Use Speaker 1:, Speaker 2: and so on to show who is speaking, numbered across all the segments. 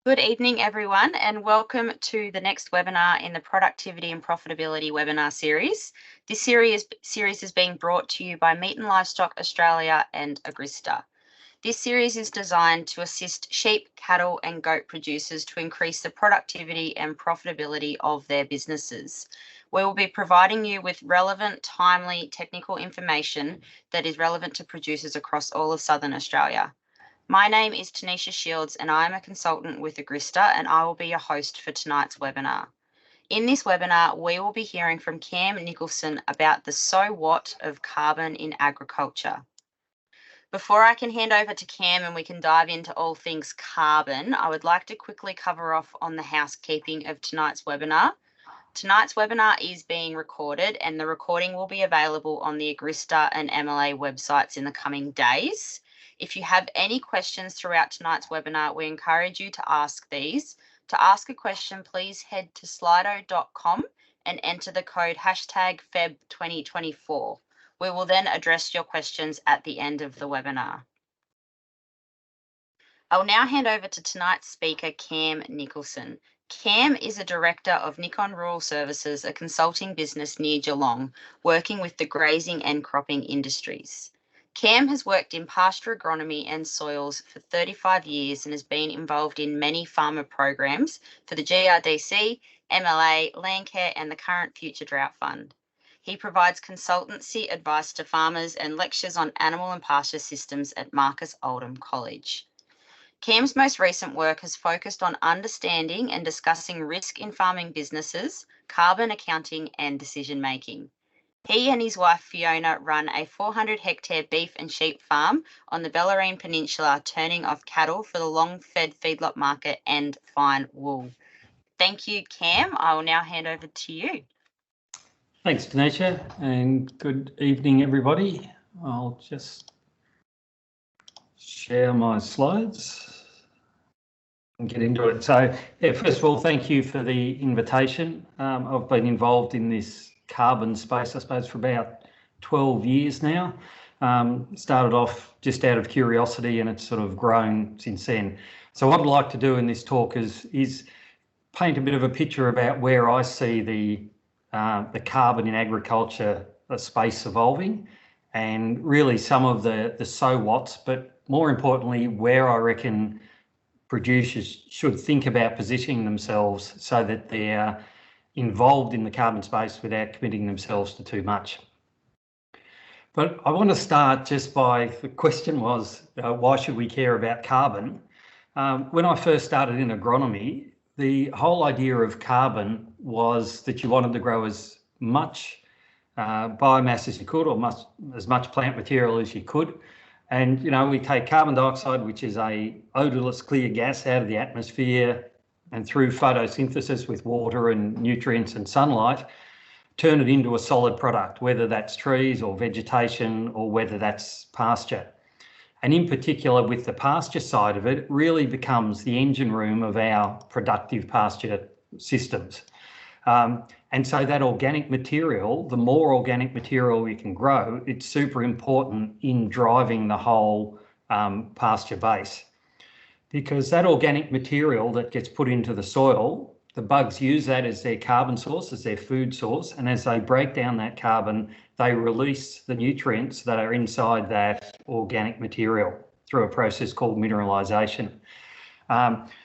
Speaker 1: Good evening, everyone, and welcome to the next webinar in the Productivity and Profitability webinar series. This series is being brought to you by Meat and Livestock Australia and Agrista. This series is designed to assist sheep, cattle and goat producers to increase the productivity and profitability of their businesses. We will be providing you with relevant, timely technical information that is relevant to producers across all of Southern Australia. My name is Tanisha Shields and I am a consultant with Agrista and I will be your host for tonight's webinar. In this webinar, we will be hearing from Cam Nicholson about the so what of carbon in agriculture. Before I can hand over to Cam and we can dive into all things carbon, I would like to quickly cover off on the housekeeping of tonight's webinar. Tonight's webinar is being recorded and the recording will be available on the Agrista and MLA websites in the coming days. If you have any questions throughout tonight's webinar, we encourage you to ask these. To ask a question, please head to slido.com and enter the code #Feb2024. We will then address your questions at the end of the webinar. I will now hand over to tonight's speaker, Cam Nicholson. Cam is a director of Nikon Rural Services, a consulting business near Geelong, working with the grazing and cropping industries. Cam has worked in pasture agronomy and soils for 35 years and has been involved in many farmer programs for the GRDC, MLA, Landcare and the current Future Drought Fund. He provides consultancy advice to farmers and lectures on animal and pasture systems at Marcus Oldham College. Cam's most recent work has focused on understanding and discussing risk in farming businesses, carbon accounting and decision making. He and his wife Fiona run a 400-hectare beef and sheep farm on the Bellarine Peninsula, turning off cattle for the long-fed feedlot market and fine wool. Thank you, Cam. I will now hand over to you.
Speaker 2: Thanks, Tanisha, and good evening, everybody. I'll just share my slides and get into it. So, first of all, thank you for the invitation. I've been involved in this carbon space, I suppose, for about 12 years now. Started off just out of curiosity and it's sort of grown since then. So what I'd like to do in this talk is paint a bit of a picture about where I see the carbon in agriculture space evolving and really some of the so what's, but more importantly, where I reckon producers should think about positioning themselves so that they're involved in the carbon space without committing themselves to too much. But I want to start just by, the question was, why should we care about carbon? When I first started in agronomy, the whole idea of carbon was that you wanted to grow as much biomass as you could, or as much plant material as you could. And, you know, we take carbon dioxide, which is a odorless clear gas, out of the atmosphere and through photosynthesis with water and nutrients and sunlight, turn it into a solid product, whether that's trees or vegetation or whether that's pasture. And in particular, with the pasture side of it, it really becomes the engine room of our productive pasture systems. And so that organic material, the more organic material we can grow, it's super important in driving the whole pasture base. Because that organic material that gets put into the soil, the bugs use that as their carbon source, as their food source, and as they break down that carbon, they release the nutrients that are inside that organic material through a process called mineralisation.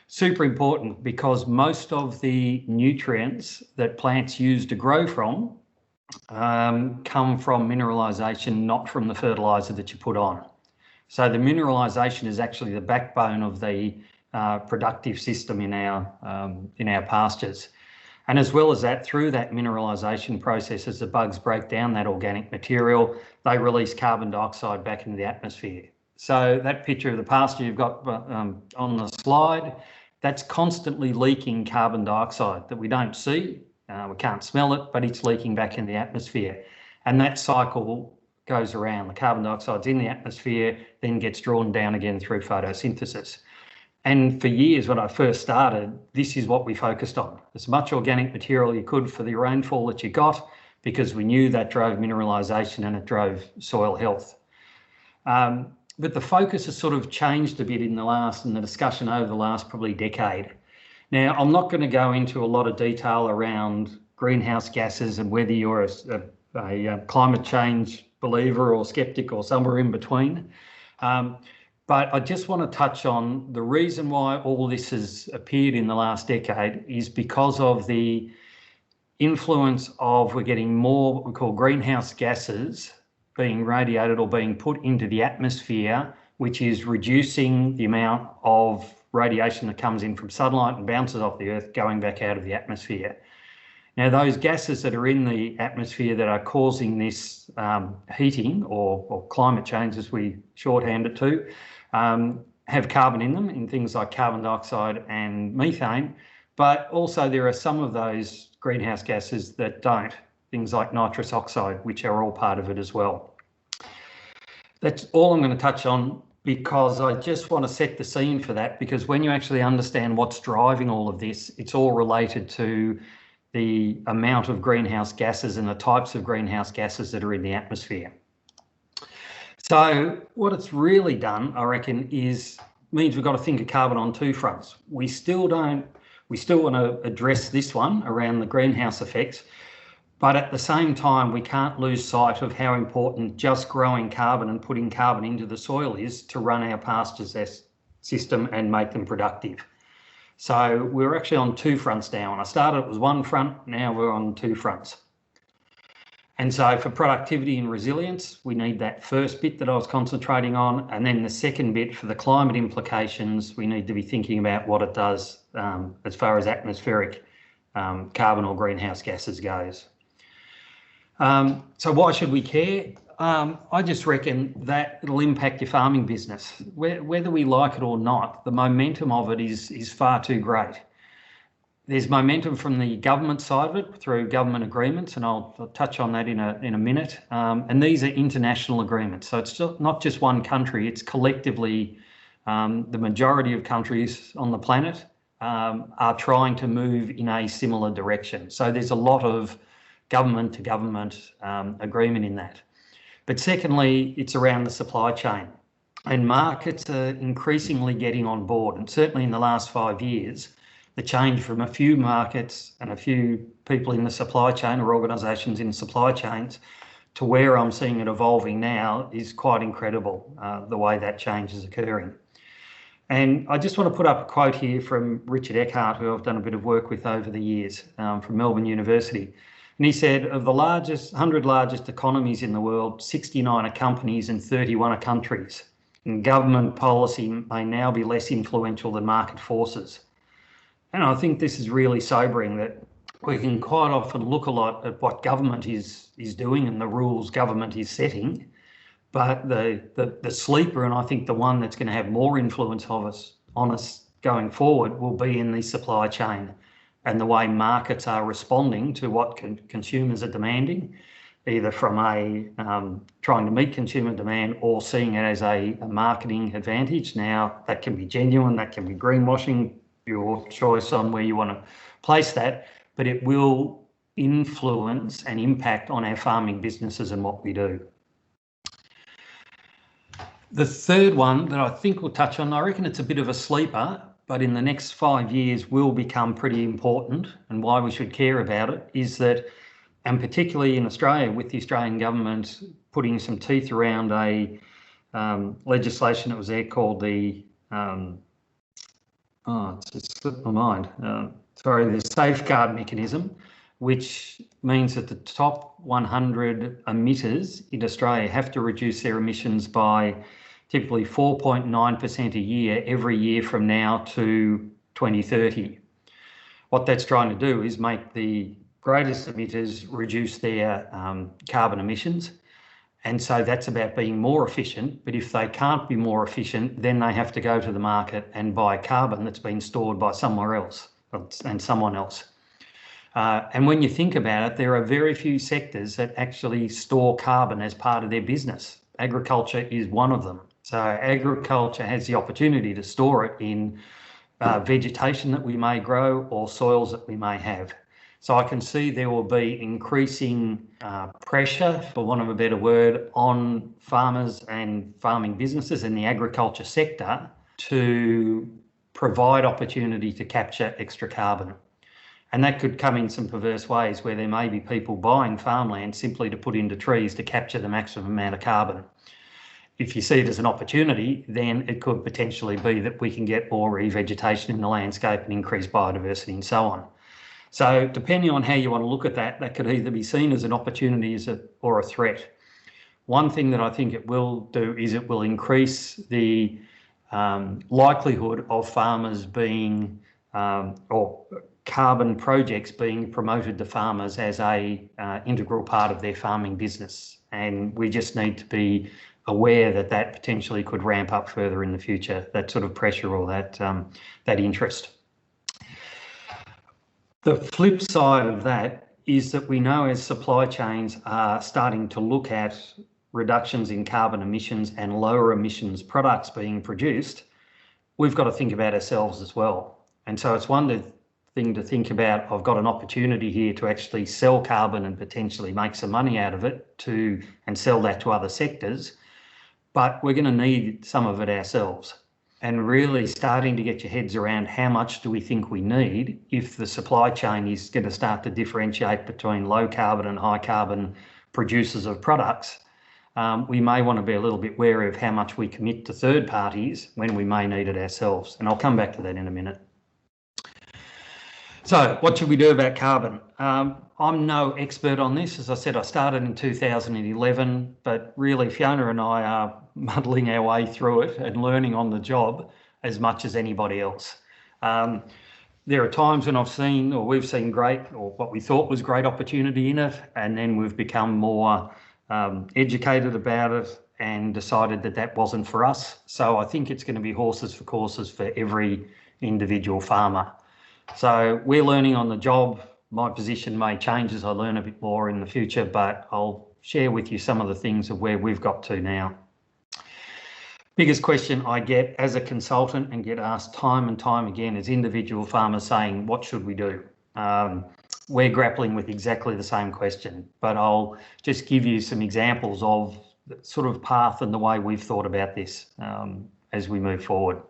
Speaker 2: Super important because most of the nutrients that plants use to grow from come from mineralisation, not from the fertiliser that you put on. So the mineralisation is actually the backbone of the productive system in our pastures. And as well as that, through that mineralisation process, as the bugs break down that organic material, they release carbon dioxide back into the atmosphere. So that picture of the pasture you've got on the slide, that's constantly leaking carbon dioxide that we don't see, we can't smell it, but it's leaking back in the atmosphere. And that cycle goes around. The carbon dioxide's in the atmosphere, then gets drawn down again through photosynthesis. And for years, when I first started, this is what we focused on. As much organic material you could for the rainfall that you got, because we knew that drove mineralisation and it drove soil health. but the focus has sort of changed a bit in the discussion over the last probably decade. Now, I'm not going to go into a lot of detail around greenhouse gases and whether you're a climate change believer or skeptic or somewhere in between. But I just want to touch on the reason why all this has appeared in the last decade is because of the influence of we're getting more what we call greenhouse gases being radiated or being put into the atmosphere, which is reducing the amount of radiation that comes in from sunlight and bounces off the earth going back out of the atmosphere. Now, those gases that are in the atmosphere that are causing this heating or climate change, as we shorthand it to, have carbon in them, in things like carbon dioxide and methane, but also there are some of those greenhouse gases that don't, things like nitrous oxide, which are all part of it as well. That's all I'm going to touch on, because I just want to set the scene for that, because when you actually understand what's driving all of this, it's all related to the amount of greenhouse gases and the types of greenhouse gases that are in the atmosphere. So what it's really done, I reckon, means we've got to think of carbon on two fronts. We still want to address this one around the greenhouse effects, but at the same time, we can't lose sight of how important just growing carbon and putting carbon into the soil is to run our pastures system and make them productive. So we're actually on two fronts now. When I started, it was one front, now we're on two fronts. And so for productivity and resilience, we need that first bit that I was concentrating on. And then the second bit, for the climate implications, we need to be thinking about what it does as far as atmospheric carbon or greenhouse gases goes. So why should we care? I just reckon that it'll impact your farming business. Whether we like it or not, the momentum of it is far too great. There's momentum from the government side of it through government agreements, and I'll touch on that in a minute. And these are international agreements, so it's not just one country, it's collectively the majority of countries on the planet are trying to move in a similar direction. So there's a lot of government to government agreement in that. But secondly, it's around the supply chain, and markets are increasingly getting on board. And certainly in the last 5 years, the change from a few markets and a few people in the supply chain or organisations in supply chains to where I'm seeing it evolving now is quite incredible, the way that change is occurring. And I just want to put up a quote here from Richard Eckhardt, who I've done a bit of work with over the years, from Melbourne University. And he said, of the 100 largest economies in the world, 69 are companies and 31 are countries. And government policy may now be less influential than market forces. And I think this is really sobering, that we can quite often look a lot at what government is doing and the rules government is setting, but the sleeper, and I think the one that's going to have more influence on us going forward, will be in the supply chain and the way markets are responding to what consumers are demanding, either from trying to meet consumer demand or seeing it as a marketing advantage. Now, that can be genuine, that can be greenwashing, your choice on where you want to place that, but it will influence and impact on our farming businesses and what we do. The third one that I think we'll touch on, I reckon it's a bit of a sleeper, but in the next 5 years will become pretty important, and why we should care about it is that, and particularly in Australia, with the Australian government putting some teeth around a legislation that was there called the, it's just slipped my mind, the safeguard mechanism, which means that the top 100 emitters in Australia have to reduce their emissions by typically 4.9% a year every year from now to 2030. What that's trying to do is make the greatest emitters reduce their carbon emissions. And so that's about being more efficient. But if they can't be more efficient, then they have to go to the market and buy carbon that's been stored by somewhere else and someone else. And when you think about it, there are very few sectors that actually store carbon as part of their business. Agriculture is one of them. So agriculture has the opportunity to store it in vegetation that we may grow or soils that we may have. So I can see there will be increasing pressure, for want of a better word, on farmers and farming businesses in the agriculture sector to provide opportunity to capture extra carbon. And that could come in some perverse ways where there may be people buying farmland simply to put into trees to capture the maximum amount of carbon. If you see it as an opportunity, then it could potentially be that we can get more revegetation in the landscape and increase biodiversity and so on. So depending on how you want to look at that, that could either be seen as an opportunity or a threat. One thing that I think it will do is it will increase the likelihood of farmers being or carbon projects being promoted to farmers as a integral part of their farming business. And we just need to be aware that that potentially could ramp up further in the future, that sort of pressure or that interest. The flip side of that is that we know as supply chains are starting to look at reductions in carbon emissions and lower emissions products being produced, we've got to think about ourselves as well. And so it's one thing to think about, I've got an opportunity here to actually sell carbon and potentially make some money out of it and sell that to other sectors, but we're going to need some of it ourselves. And really starting to get your heads around how much do we think we need if the supply chain is going to start to differentiate between low carbon and high carbon producers of products. We may want to be a little bit wary of how much we commit to third parties when we may need it ourselves. And I'll come back to that in a minute. So what should we do about carbon? I'm no expert on this. As I said, I started in 2011, but really Fiona and I are muddling our way through it and learning on the job as much as anybody else. There are times when we've seen great, or what we thought was great opportunity in it, and then we've become more educated about it and decided that that wasn't for us. So I think it's going to be horses for courses for every individual farmer. So we're learning on the job. My position may change as I learn a bit more in the future, but I'll share with you some of the things of where we've got to now. Biggest question I get as a consultant and get asked time and time again is individual farmers saying, what should we do? We're grappling with exactly the same question, but I'll just give you some examples of the sort of path and the way we've thought about this as we move forward.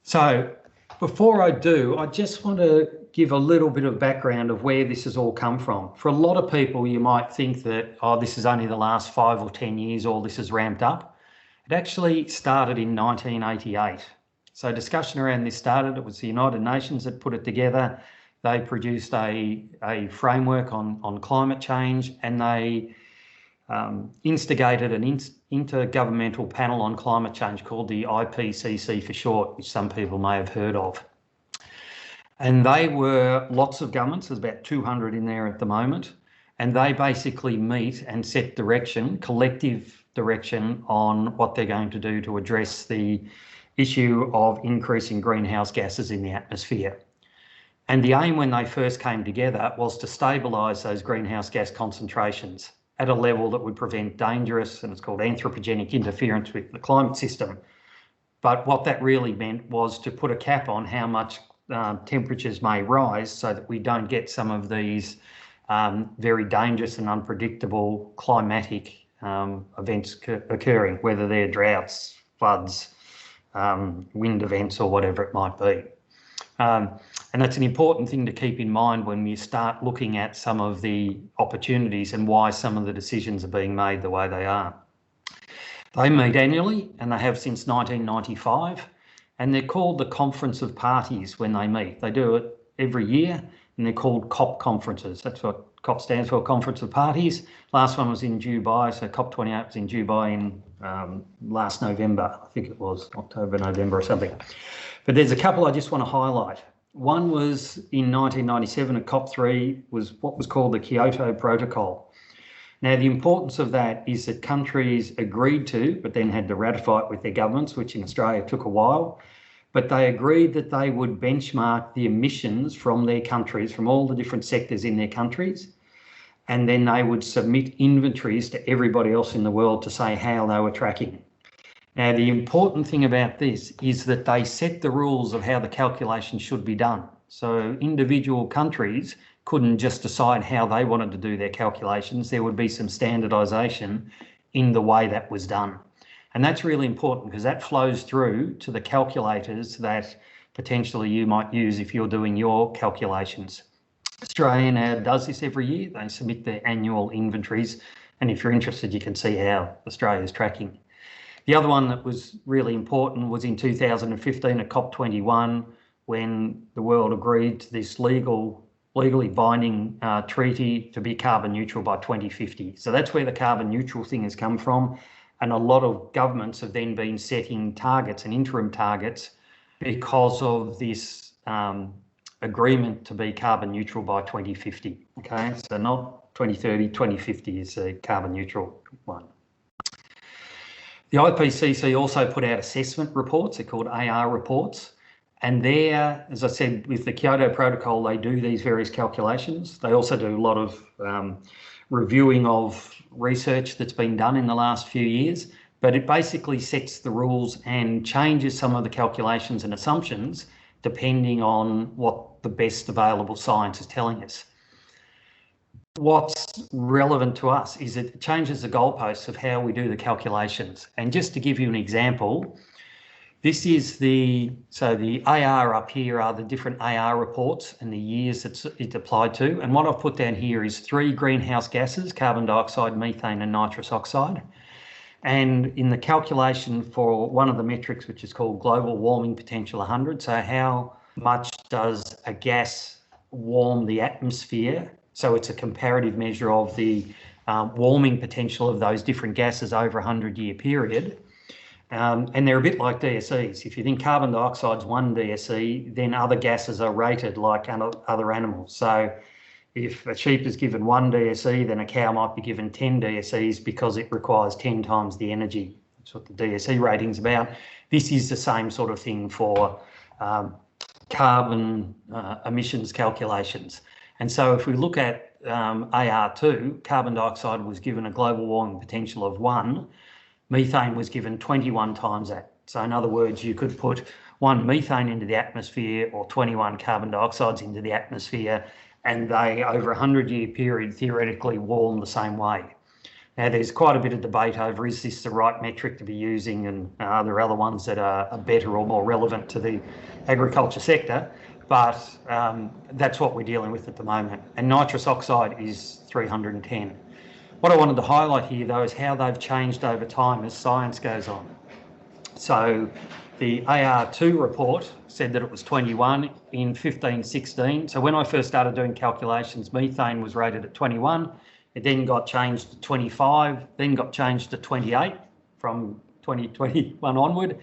Speaker 2: So before I do, I just want to give a little bit of background of where this has all come from. For a lot of people, you might think that, oh, this is only the last 5 or 10 years, all this has ramped up. It actually started in 1988. So discussion around this started, it was the United Nations that put it together. They produced a framework on climate change, and they instigated an intergovernmental panel on climate change called the IPCC for short, which some people may have heard of. And they were lots of governments, there's about 200 in there at the moment, and they basically meet and set direction, collective direction on what they're going to do to address the issue of increasing greenhouse gases in the atmosphere. And the aim when they first came together was to stabilise those greenhouse gas concentrations at a level that would prevent dangerous, and it's called anthropogenic interference with the climate system. But what that really meant was to put a cap on how much temperatures may rise so that we don't get some of these very dangerous and unpredictable climatic events occurring, whether they're droughts, floods, wind events or whatever it might be. And that's an important thing to keep in mind when you start looking at some of the opportunities and why some of the decisions are being made the way they are. They meet annually, and they have since 1995, and they're called the Conference of Parties when they meet. They do it every year, and they're called COP conferences. That's what COP stands for, Conference of Parties. Last one was in Dubai, so COP28 was in Dubai in last November. I think it was October, November or something. But there's a couple I just want to highlight. One was in 1997 at COP3 was what was called the Kyoto Protocol. Now, the importance of that is that countries agreed to, but then had to ratify it with their governments, which in Australia took a while, but they agreed that they would benchmark the emissions from their countries, from all the different sectors in their countries, and then they would submit inventories to everybody else in the world to say how they were tracking. Now, the important thing about this is that they set the rules of how the calculation should be done. So individual countries couldn't just decide how they wanted to do their calculations. There would be some standardisation in the way that was done. And that's really important because that flows through to the calculators that potentially you might use if you're doing your calculations. Australian does this every year. They submit their annual inventories. And if you're interested, you can see how Australia is tracking. The other one that was really important was in 2015 at COP21, when the world agreed to this legally binding treaty to be carbon neutral by 2050. So that's where the carbon neutral thing has come from. And a lot of governments have then been setting targets and interim targets because of this agreement to be carbon neutral by 2050. Okay, so not 2030, 2050 is a carbon neutral one. The IPCC also put out assessment reports. They're called AR reports. And there, as I said, with the Kyoto Protocol, they do these various calculations. They also do a lot of reviewing of research that's been done in the last few years, but it basically sets the rules and changes some of the calculations and assumptions depending on what the best available science is telling us. What's relevant to us is it changes the goalposts of how we do the calculations. And just to give you an example, this is the AR up here are the different AR reports and the years that it's applied to. And what I've put down here is 3 greenhouse gases, carbon dioxide, methane and nitrous oxide. And in the calculation for one of the metrics, which is called global warming potential 100, so how much does a gas warm the atmosphere? So it's a comparative measure of the warming potential of those different gases over a 100-year period. And they're a bit like DSEs. If you think carbon dioxide's 1 DSE, then other gases are rated like other animals. So if a sheep is given 1 DSE, then a cow might be given 10 DSEs because it requires 10 times the energy. That's what the DSE rating's about. This is the same sort of thing for carbon emissions calculations. And so if we look at AR2, carbon dioxide was given a global warming potential of 1, methane was given 21 times that. So in other words, you could put 1 methane into the atmosphere or 21 carbon dioxides into the atmosphere, and they, over a 100-year period, theoretically warm the same way. Now, there's quite a bit of debate over, is this the right metric to be using, and are there other ones that are better or more relevant to the agriculture sector? But that's what we're dealing with at the moment. And nitrous oxide is 310. What I wanted to highlight here, though, is how they've changed over time as science goes on. So the AR2 report said that it was 21 in 15-16. So when I first started doing calculations, methane was rated at 21. It then got changed to 25, then got changed to 28 from 2021 onward.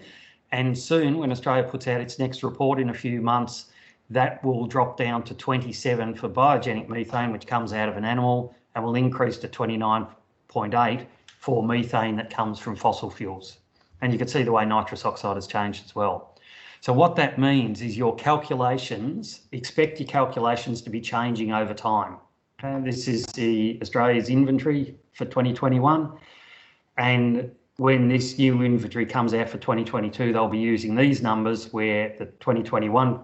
Speaker 2: And soon, when Australia puts out its next report in a few months, that will drop down to 27 for biogenic methane, which comes out of an animal, and will increase to 29.8 for methane that comes from fossil fuels. And you can see the way nitrous oxide has changed as well. So what that means is your calculations, expect your calculations to be changing over time. This is the Australia's inventory for 2021. And when this new inventory comes out for 2022, they'll be using these numbers, where the 2021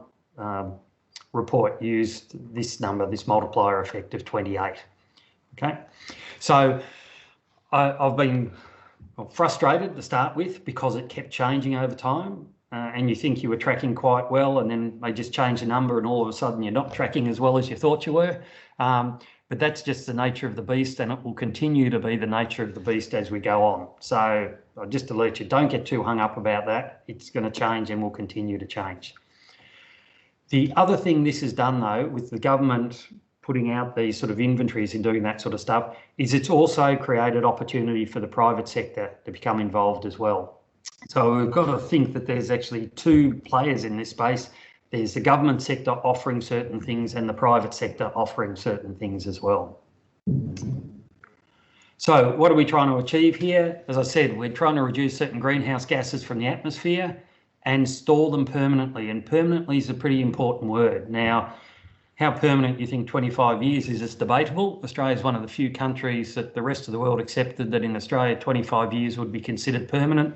Speaker 2: report used this number, this multiplier effect of 28. Okay, so I've been frustrated to start with because it kept changing over time, and you think you were tracking quite well, and then they just change the number and all of a sudden you're not tracking as well as you thought you were. But that's just the nature of the beast, and it will continue to be the nature of the beast as we go on. So just to alert you, don't get too hung up about that. It's going to change and will continue to change. The other thing this has done, though, with the government putting out these sort of inventories and doing that sort of stuff, is it's also created opportunity for the private sector to become involved as well. So we've got to think that there's actually 2 players in this space. There's the government sector offering certain things and the private sector offering certain things as well. So what are we trying to achieve here? As I said, we're trying to reduce certain greenhouse gases from the atmosphere and store them permanently. And permanently is a pretty important word. Now, how permanent you think 25 years is debatable. Australia is one of the few countries that the rest of the world accepted that in Australia 25 years would be considered permanent.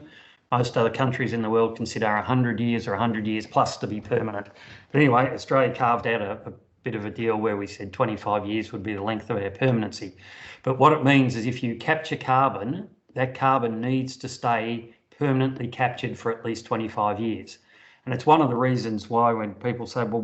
Speaker 2: Most other countries in the world consider 100 years or 100 years plus to be permanent. But anyway, Australia carved out a bit of a deal where we said 25 years would be the length of our permanency. But what it means is if you capture carbon, that carbon needs to stay permanently captured for at least 25 years. And it's one of the reasons why when people say, well,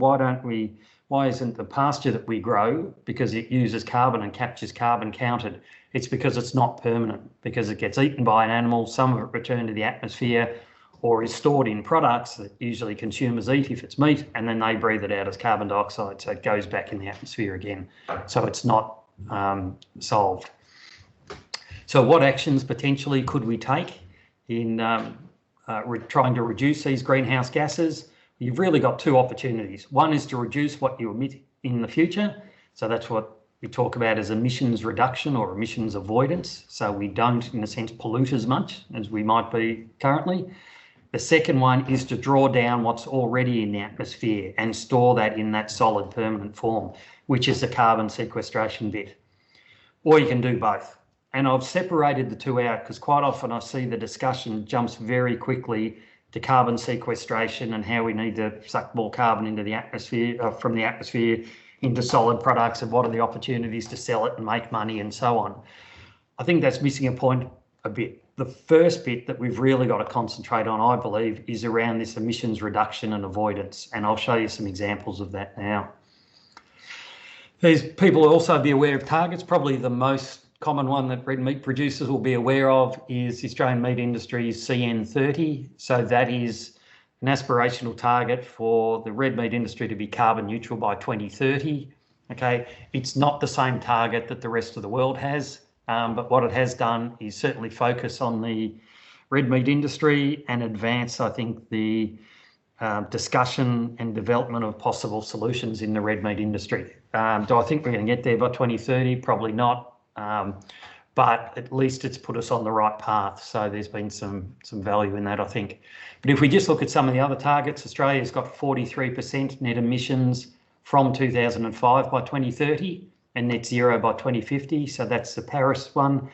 Speaker 2: why isn't the pasture that we grow, because it uses carbon and captures carbon, counted? It's because it's not permanent, because it gets eaten by an animal, some of it returned to the atmosphere, or is stored in products that usually consumers eat if it's meat, and then they breathe it out as carbon dioxide, so it goes back in the atmosphere again. So it's not solved. So what actions potentially could we take in trying to reduce these greenhouse gases? You've really got two opportunities. One is to reduce what you emit in the future. So that's what we talk about as emissions reduction or emissions avoidance. So we don't, in a sense, pollute as much as we might be currently. The second one is to draw down what's already in the atmosphere and store that in that solid permanent form, which is the carbon sequestration bit. Or you can do both. And I've separated the two out because quite often I see the discussion jumps very quickly to carbon sequestration and how we need to suck more carbon into the atmosphere, from the atmosphere into solid products, and what are the opportunities to sell it and make money and so on. I think that's missing a point a bit. The first bit that we've really got to concentrate on, I believe, is around this emissions reduction and avoidance. And I'll show you some examples of that now. People will also be aware of targets. Probably the most common one that red meat producers will be aware of is the Australian Meat Industry's CN30. So that is an aspirational target for the red meat industry to be carbon neutral by 2030. Okay, it's not the same target that the rest of the world has, but what it has done is certainly focus on the red meat industry and advance, I think, the discussion and development of possible solutions in the red meat industry. Do I think we're going to get there by 2030? Probably not. But at least it's put us on the right path. So there's been some value in that, I think. But if we just look at some of the other targets, Australia's got 43% net emissions from 2005 by 2030 and net zero by 2050. So that's the Paris one.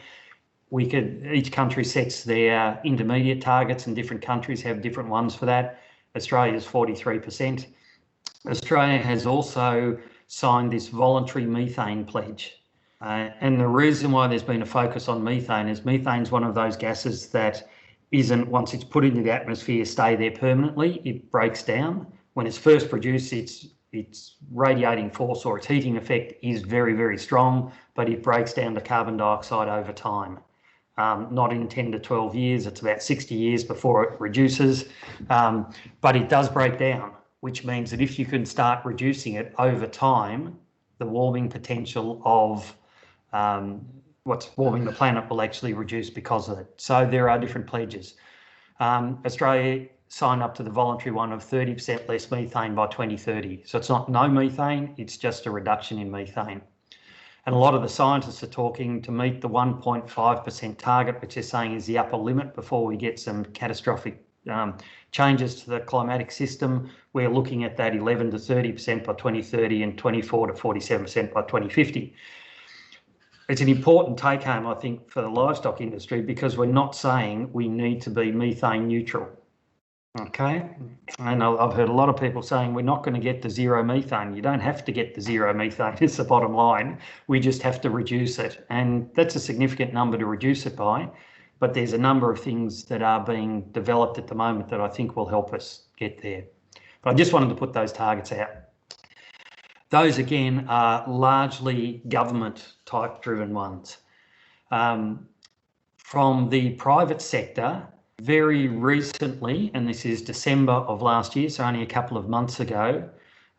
Speaker 2: Each country sets their intermediate targets and different countries have different ones for that. Australia's 43%. Australia has also signed this voluntary methane pledge. And the reason why there's been a focus on methane is methane's one of those gases that isn't, once it's put into the atmosphere, stay there permanently. It breaks down. When it's first produced, its radiating force or its heating effect is very, very strong, but it breaks down to carbon dioxide over time. Not in 10 to 12 years, it's about 60 years before it reduces, but it does break down, which means that if you can start reducing it over time, the warming potential of what's warming the planet will actually reduce because of it. So there are different pledges. Australia signed up to the voluntary one of 30% less methane by 2030. So it's not no methane, it's just a reduction in methane. And a lot of the scientists are talking to meet the 1.5% target, which they're saying is the upper limit before we get some catastrophic changes to the climatic system. We're looking at that 11 to 30% by 2030 and 24 to 47% by 2050. It's an important take home, I think, for the livestock industry because we're not saying we need to be methane neutral. Okay, and I've heard a lot of people saying we're not going to get to zero methane. You don't have to get to zero methane, it's the bottom line. We just have to reduce it. And that's a significant number to reduce it by. But there's a number of things that are being developed at the moment that I think will help us get there. But I just wanted to put those targets out. Those, again, are largely government type driven ones. From the private sector, very recently, and this is December of last year, so only a couple of months ago,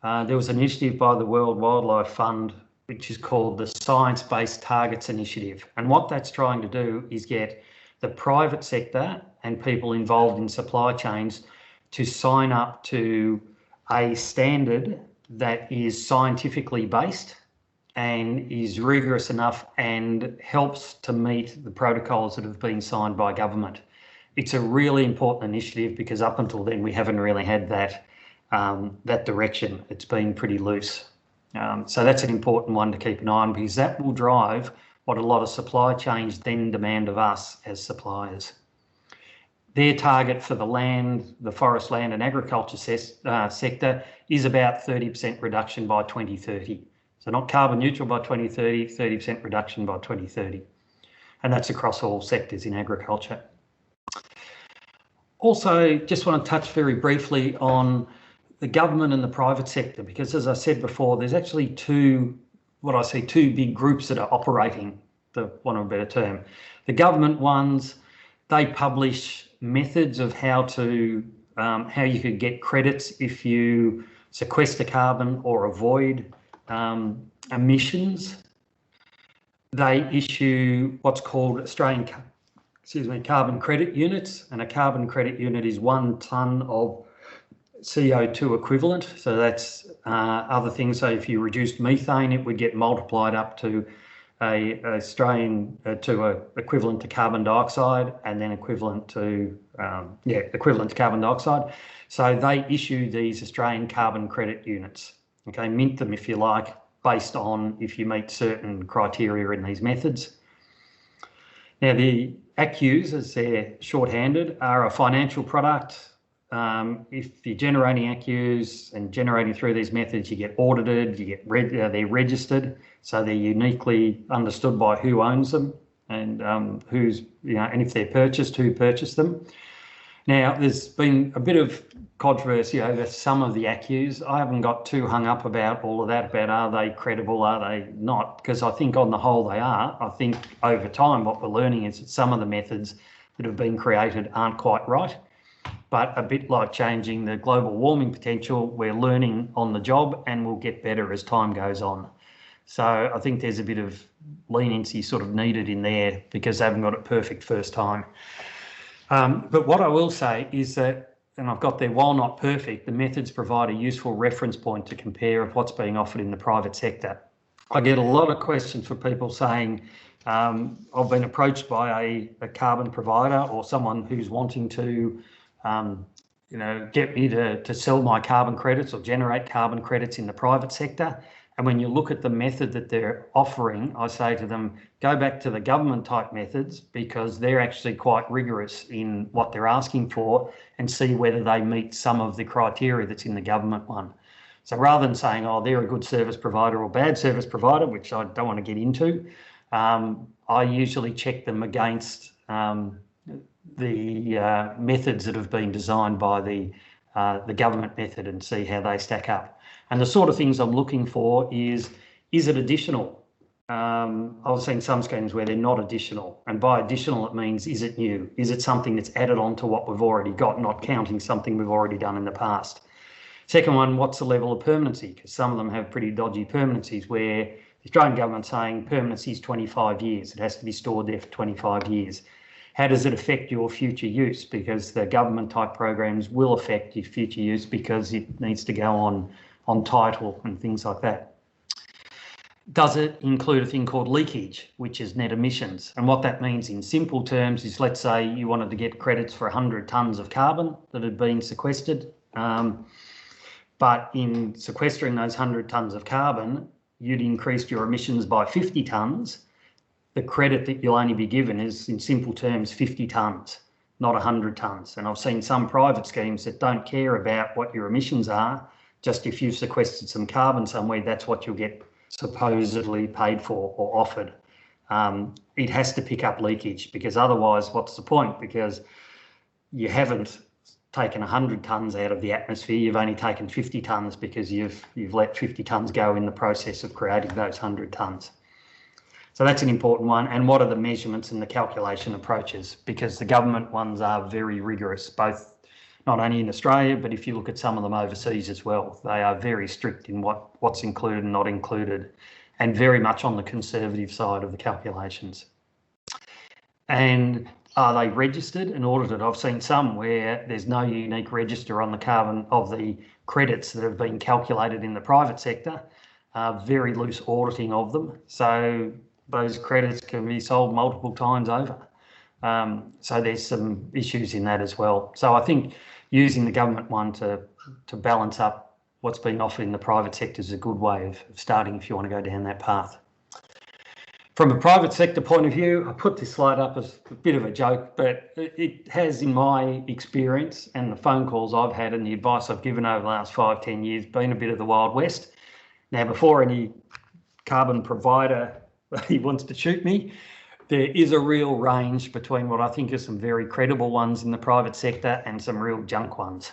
Speaker 2: there was an initiative by the World Wildlife Fund, which is called the Science-Based Targets Initiative. And what that's trying to do is get the private sector and people involved in supply chains to sign up to a standard that is scientifically based and is rigorous enough and helps to meet the protocols that have been signed by government. It's a really important initiative because up until then we haven't really had that direction. It's been pretty loose. So that's an important one to keep an eye on because that will drive what a lot of supply chains then demand of us as suppliers. their target for the land, the forest land and agriculture sector is about 30% reduction by 2030. So not carbon neutral by 2030, 30% reduction by 2030. And that's across all sectors in agriculture. Also, just want to touch very briefly on the government and the private sector, because as I said before, there's actually two big groups that are operating, for want of a better term. The government ones, they publish methods of how you could get credits if you sequester carbon or avoid emissions. They issue what's called Australian carbon credit units, and a carbon credit unit is 1 tonne of CO2 equivalent. So that's other things. So if you reduced methane, it would get multiplied up to equivalent to carbon dioxide, and then equivalent to carbon dioxide. So they issue these Australian carbon credit units. Okay, mint them if you like, based on if you meet certain criteria in these methods. Now the ACCUs, as they're shorthanded, are a financial product. If you're generating ACCUs and generating through these methods, you get audited, they're registered, so they're uniquely understood by who owns them and and if they're purchased, who purchased them. Now, there's been a bit of controversy over some of the ACCUs. I haven't got too hung up about all of that, about are they credible, are they not? Because I think on the whole they are. I think over time what we're learning is that some of the methods that have been created aren't quite right. But a bit like changing the global warming potential, we're learning on the job and we'll get better as time goes on. So I think there's a bit of leniency sort of needed in there because they haven't got it perfect first time. But what I will say is that, and I've got there, while not perfect, the methods provide a useful reference point to compare of what's being offered in the private sector. I get a lot of questions from people saying, I've been approached by a carbon provider or someone who's wanting to get me to sell my carbon credits or generate carbon credits in the private sector. And when you look at the method that they're offering, I say to them, go back to the government type methods because they're actually quite rigorous in what they're asking for, and see whether they meet some of the criteria that's in the government one. So rather than saying, oh, they're a good service provider or bad service provider, which I don't want to get into, I usually check them against the methods that have been designed by the government method and see how they stack up. And the sort of things I'm looking for is it additional? I've seen some schemes where they're not additional, and by additional it means, is it new? Is it something that's added on to what we've already got, not counting something we've already done in the past? Second one, what's the level of permanency? Because some of them have pretty dodgy permanencies where the Australian government's saying permanency is 25 years. It has to be stored there for 25 years. How does it affect your future use? Because the government type programs will affect your future use because it needs to go on title and things like that. Does it include a thing called leakage, which is net emissions? And what that means in simple terms is, let's say you wanted to get credits for 100 tonnes of carbon that had been sequestered. But in sequestering those 100 tonnes of carbon, you'd increased your emissions by 50 tonnes. The credit that you'll only be given is, in simple terms, 50 tonnes, not 100 tonnes. And I've seen some private schemes that don't care about what your emissions are. Just if you've sequestered some carbon somewhere, that's what you'll get supposedly paid for or offered. It has to pick up leakage, because otherwise, what's the point? Because you haven't taken 100 tonnes out of the atmosphere, you've only taken 50 tonnes because you've let 50 tonnes go in the process of creating those 100 tonnes. So that's an important one. And what are the measurements and the calculation approaches? Because the government ones are very rigorous, both not only in Australia, but if you look at some of them overseas as well, they are very strict in what's included and not included, and very much on the conservative side of the calculations. And are they registered and audited? I've seen some where there's no unique register on the carbon of the credits that have been calculated in the private sector, very loose auditing of them. So those credits can be sold multiple times over. So there's some issues in that as well. So I think using the government one to balance up what's being offered in the private sector is a good way of starting if you want to go down that path. From a private sector point of view, I put this slide up as a bit of a joke, but it has, in my experience and the phone calls I've had and the advice I've given over the last 5-10 years, been a bit of the Wild West. Now, before any carbon provider he wants to shoot me, there is a real range between what I think are some very credible ones in the private sector and some real junk ones.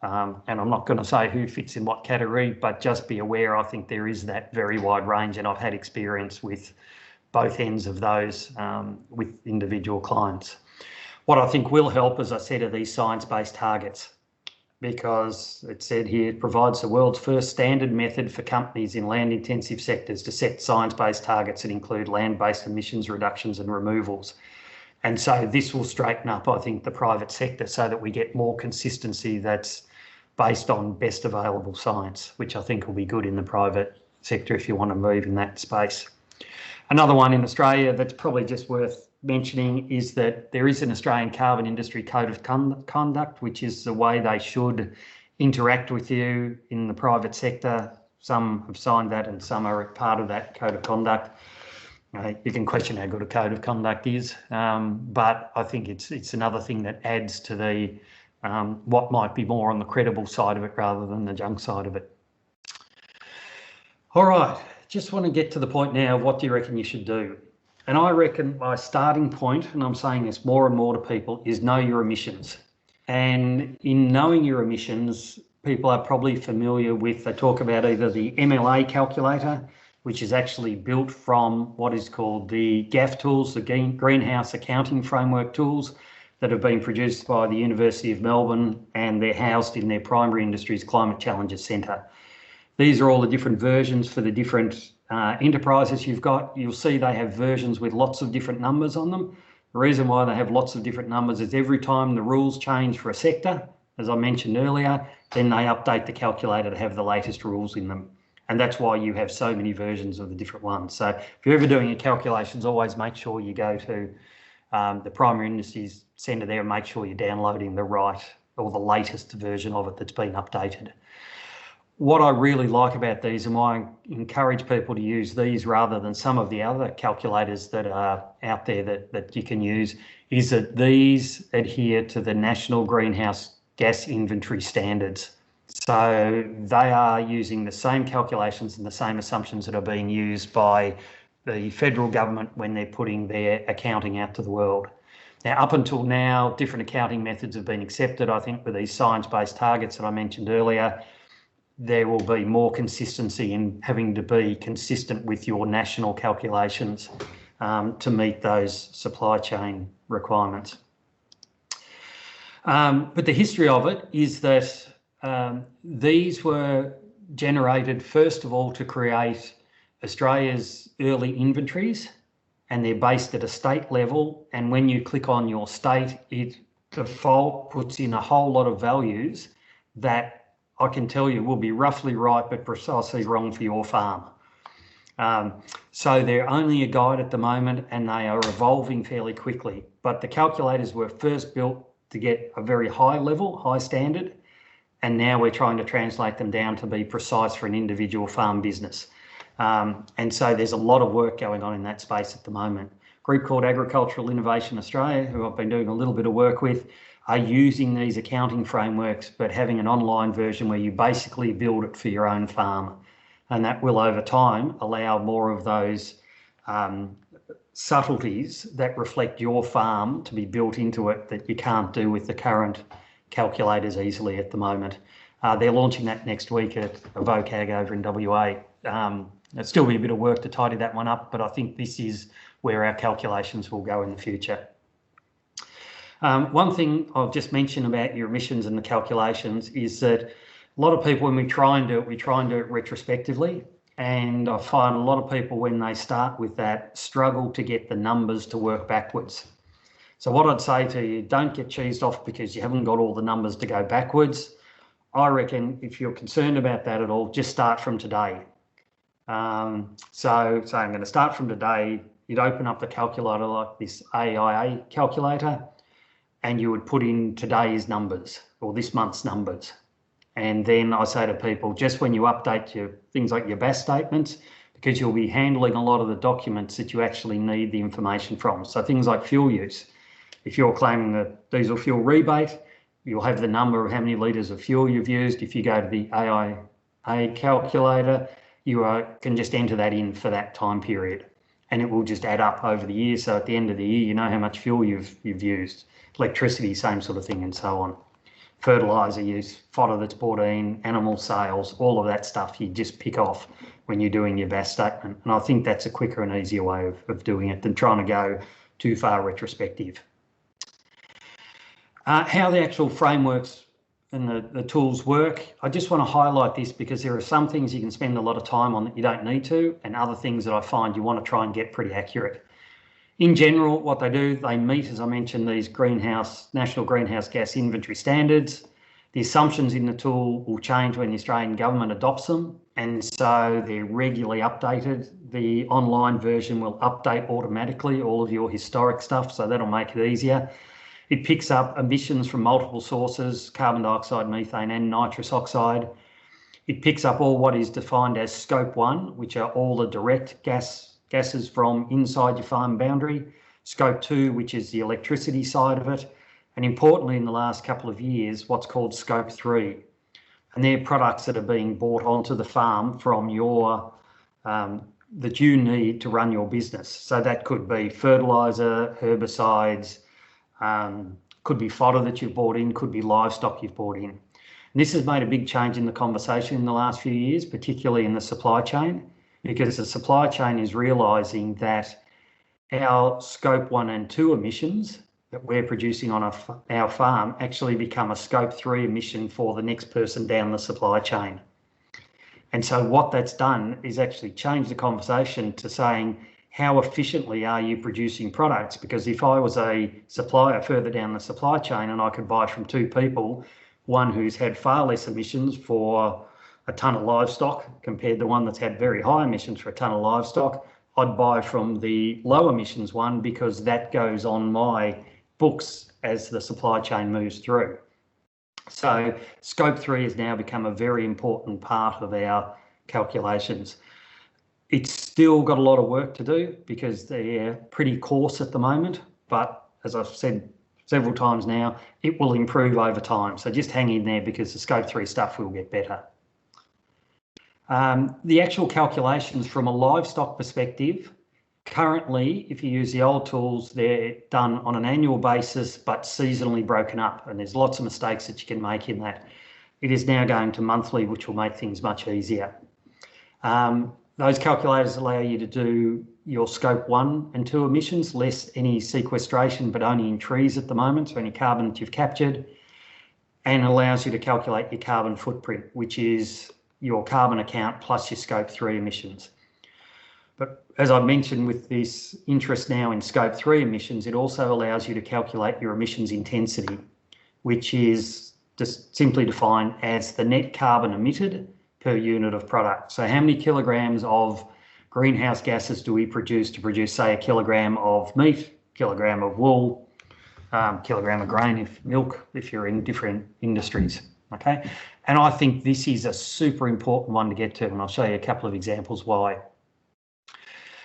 Speaker 2: And I'm not going to say who fits in what category, but just be aware, I think there is that very wide range, and I've had experience with both ends of those with individual clients. What I think will help, as I said, are these science-based targets, because it said here, it provides the world's first standard method for companies in land-intensive sectors to set science-based targets that include land-based emissions reductions and removals. And so this will straighten up, I think, the private sector so that we get more consistency that's based on best available science, which I think will be good in the private sector if you want to move in that space. Another one in Australia that's probably just worth mentioning is that there is an Australian Carbon Industry Code of Conduct, which is the way they should interact with you in the private sector. Some have signed that and some are part of that Code of Conduct. You can question how good a Code of Conduct is, but I think it's another thing that adds to the what might be more on the credible side of it rather than the junk side of it. All right, just want to get to the point now, what do you reckon you should do? And I reckon my starting point, and I'm saying this more and more to people, is know your emissions. And in knowing your emissions, people are probably familiar with, they talk about either the MLA calculator, which is actually built from what is called the GAF tools, the Greenhouse Accounting Framework tools, that have been produced by the University of Melbourne, and they're housed in their Primary Industries Climate Challenges Centre. These are all the different versions for the different enterprises you've got. You'll see they have versions with lots of different numbers on them. The reason why they have lots of different numbers is every time the rules change for a sector, as I mentioned earlier, then they update the calculator to have the latest rules in them. And that's why you have so many versions of the different ones. So if you're ever doing your calculations, always make sure you go to the Primary Industries Centre there and make sure you're downloading the right or the latest version of it that's been updated. What I really like about these, and why I encourage people to use these rather than some of the other calculators that are out there that you can use, is that these adhere to the National Greenhouse Gas Inventory Standards. So they are using the same calculations and the same assumptions that are being used by the federal government when they're putting their accounting out to the world. Now, up until now, different accounting methods have been accepted. I think with these science-based targets that I mentioned earlier, there will be more consistency in having to be consistent with your national calculations to meet those supply chain requirements. But the history of it is that these were generated, first of all, to create Australia's early inventories, and they're based at a state level. And when you click on your state, it default puts in a whole lot of values that I can tell you will be roughly right, but precisely wrong for your farm. So they're only a guide at the moment, and they are evolving fairly quickly. But the calculators were first built to get a very high level, high standard, and now we're trying to translate them down to be precise for an individual farm business. And so there's a lot of work going on in that space at the moment. A group called Agricultural Innovation Australia, who I've been doing a little bit of work with, are using these accounting frameworks, but having an online version where you basically build it for your own farm. And that will, over time, allow more of those subtleties that reflect your farm to be built into it that you can't do with the current calculators easily at the moment. They're launching that next week at VOCAG over in WA. There'll still be a bit of work to tidy that one up, but I think this is where our calculations will go in the future. One thing I'll just mention about your emissions and the calculations is that a lot of people, when we try and do it retrospectively. And I find a lot of people, when they start with that, struggle to get the numbers to work backwards. So what I'd say to you, don't get cheesed off because you haven't got all the numbers to go backwards. I reckon if you're concerned about that at all, just start from today. So I'm going to start from today. You'd open up the calculator like this AIA calculator, and you would put in today's numbers or this month's numbers. And then I say to people, just when you update your things like your BAS statements, because you'll be handling a lot of the documents that you actually need the information from. So things like fuel use. If you're claiming the diesel fuel rebate, you'll have the number of how many litres of fuel you've used. If you go to the AIA calculator, you can just enter that in for that time period, and it will just add up over the year. So at the end of the year, you know how much fuel you've used. Electricity, same sort of thing, and so on. Fertiliser use, fodder that's brought in, animal sales, all of that stuff you just pick off when you're doing your VAS statement. And I think that's a quicker and easier way of doing it than trying to go too far retrospective. How the actual frameworks and the tools work, I just want to highlight this because there are some things you can spend a lot of time on that you don't need to, and other things that I find you want to try and get pretty accurate. In general, what they do, they meet, as I mentioned, these national greenhouse gas inventory standards. The assumptions in the tool will change when the Australian government adopts them, and so they're regularly updated. The online version will update automatically all of your historic stuff, so that'll make it easier. It picks up emissions from multiple sources, carbon dioxide, methane, and nitrous oxide. It picks up all what is defined as Scope 1, which are all the direct gases from inside your farm boundary. Scope 2, which is the electricity side of it. And importantly, in the last couple of years, what's called Scope 3. And they're products that are being brought onto the farm from your, that you need to run your business. So that could be fertiliser, herbicides, could be fodder that you've bought in, could be livestock you've bought in. And this has made a big change in the conversation in the last few years, particularly in the supply chain, because the supply chain is realising that our Scope 1 and 2 emissions that we're producing on our farm actually become a Scope 3 emission for the next person down the supply chain. And so what that's done is actually change the conversation to saying, how efficiently are you producing products? Because if I was a supplier further down the supply chain and I could buy from two people, one who's had far less emissions for a tonne of livestock compared to one that's had very high emissions for a tonne of livestock, I'd buy from the low emissions one because that goes on my books as the supply chain moves through. So Scope 3 has now become a very important part of our calculations. It's still got a lot of work to do because they're pretty coarse at the moment, but as I've said several times now, it will improve over time. So just hang in there because the Scope 3 stuff will get better. The actual calculations from a livestock perspective, currently, if you use the old tools, they're done on an annual basis, but seasonally broken up. And there's lots of mistakes that you can make in that. It is now going to monthly, which will make things much easier. Those calculators allow you to do your Scope 1 and 2 emissions, less any sequestration, but only in trees at the moment, so any carbon that you've captured, and allows you to calculate your carbon footprint, which is your carbon account plus your Scope 3 emissions. But as I mentioned, with this interest now in Scope 3 emissions, it also allows you to calculate your emissions intensity, which is just simply defined as the net carbon emitted per unit of product. So how many kilograms of greenhouse gases do we produce to produce, say, a kilogram of meat, kilogram of wool, kilogram of grain, milk, if you're in different industries, okay? And I think this is a super important one to get to, and I'll show you a couple of examples why.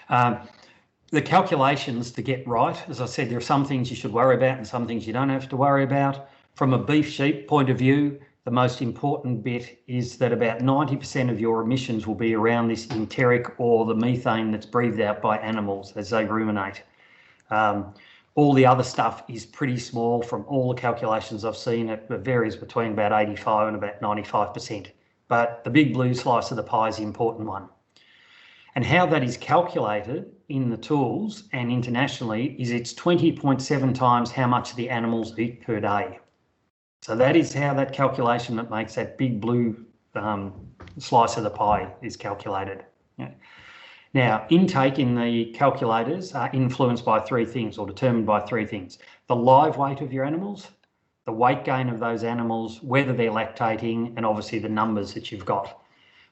Speaker 2: The calculations to get right, as I said, there are some things you should worry about and some things you don't have to worry about. From a beef sheep point of view, the most important bit is that about 90% of your emissions will be around this enteric or the methane that's breathed out by animals as they ruminate. All the other stuff is pretty small. From all the calculations I've seen, it varies between about 85 and about 95%. But the big blue slice of the pie is the important one. And how that is calculated in the tools and internationally is it's 20.7 times how much the animals eat per day. So that is how that calculation that makes that big blue slice of the pie is calculated. Yeah. Now, intake in the calculators are influenced by three things or determined by three things. The live weight of your animals, the weight gain of those animals, whether they're lactating, and obviously the numbers that you've got.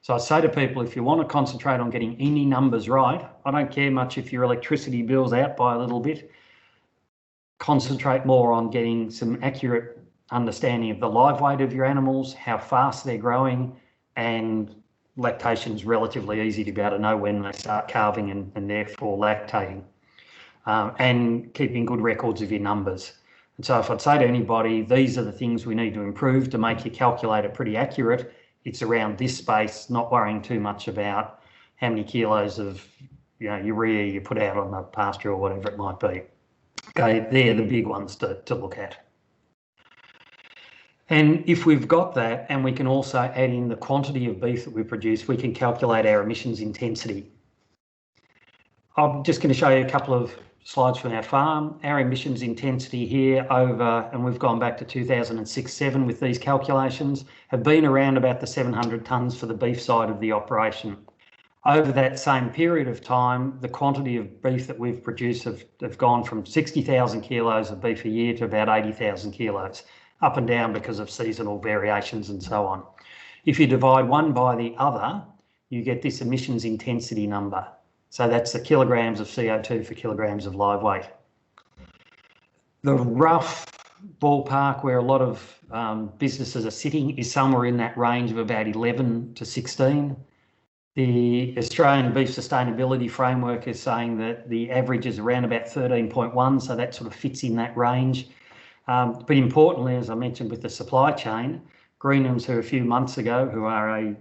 Speaker 2: So I say to people, if you want to concentrate on getting any numbers right, I don't care much if your electricity bill's out by a little bit, concentrate more on getting some accurate understanding of the live weight of your animals, how fast they're growing, and lactation is relatively easy to be able to know when they start calving and therefore lactating, and keeping good records of your numbers. And so if I'd say to anybody, these are the things we need to improve to make your calculator pretty accurate, it's around this space, not worrying too much about how many kilos of urea you put out on the pasture or whatever it might be. Okay, they're the big ones to look at. And if we've got that, and we can also add in the quantity of beef that we produce, we can calculate our emissions intensity. I'm just going to show you a couple of slides from our farm. Our emissions intensity here over, and we've gone back to 2006-7 with these calculations, have been around about the 700 tonnes for the beef side of the operation. Over that same period of time, the quantity of beef that we've produced have gone from 60,000 kilos of beef a year to about 80,000 kilos, up and down because of seasonal variations and so on. If you divide one by the other, you get this emissions intensity number. So that's the kilograms of CO2 for kilograms of live weight. The rough ballpark where a lot of businesses are sitting is somewhere in that range of about 11 to 16. The Australian Beef Sustainability Framework is saying that the average is around about 13.1, so that sort of fits in that range. But importantly, as I mentioned with the supply chain, Greenhams, who a few months ago, who are a